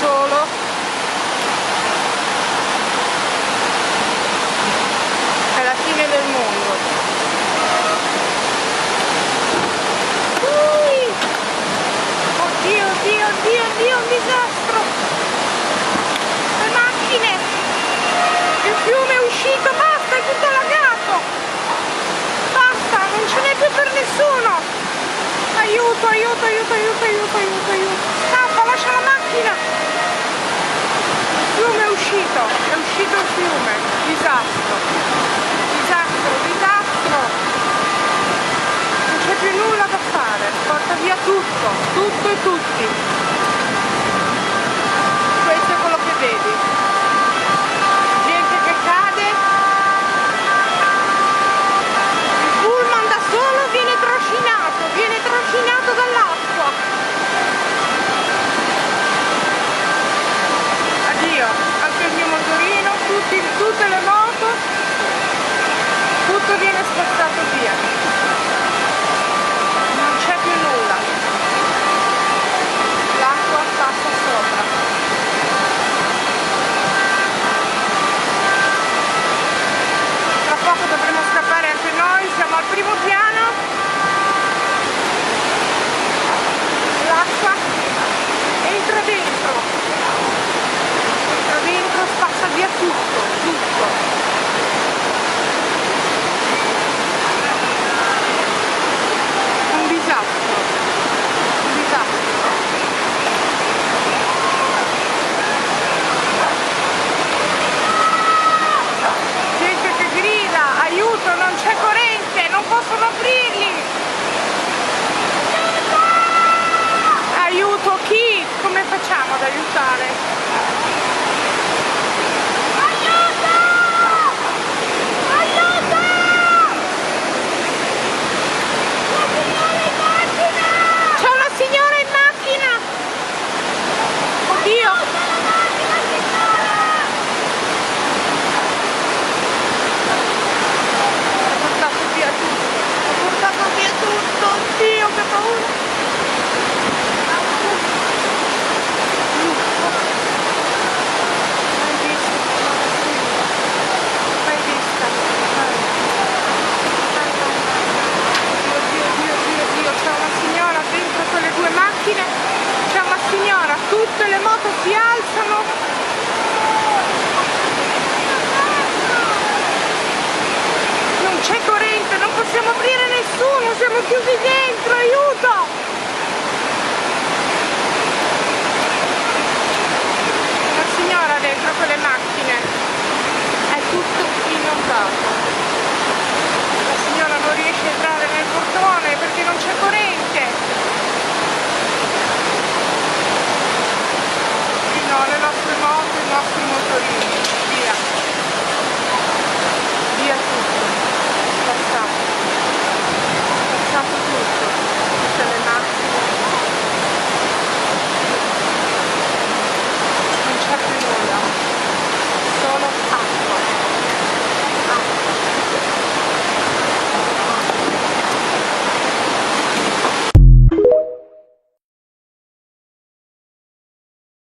solo. È la fine del mondo. Oddio, oddio, oddio, oddio, un disastro. Le macchine. Il fiume è uscito, basta, è tutto allagato. Basta, non ce n'è più per nessuno. Aiuto, aiuto, aiuto, aiuto, aiuto, aiuto, aiuto. Scappa, lascia la macchina. Il fiume è uscito il fiume. Disastro. Disastro, disastro. Non c'è più nulla da fare. Porta via tutto, tutto e tutti. Questo è quello che vedi. Gente che cade. Il pullman da solo viene trascinato dall'acqua. Addio, anche il mio motorino, tutte le moto, tutto viene spazzato via. Non c'è più nulla. L'acqua passa sopra. Tra poco dovremo scappare anche noi, siamo al primo piano. L'acqua entra dentro, spazza via tutto, tutto. Un disastro, un disastro. Gente che grida, aiuto, non c'è corrente, non possono aprirli. Aiuto chi? Come facciamo ad aiutare? Aiuto! Aiuto! C'è una signora in macchina! Oddio! Ha portato via tutto! Ha portato via tutto! Oddio, che paura! C'è una signora, tutte le moto si alzano. Non c'è corrente, non possiamo aprire nessuno, siamo chiusi dentro, aiuto! La signora dentro quelle macchine, è tutto inondato. La signora non riesce a entrare nel portone perché non c'è corrente.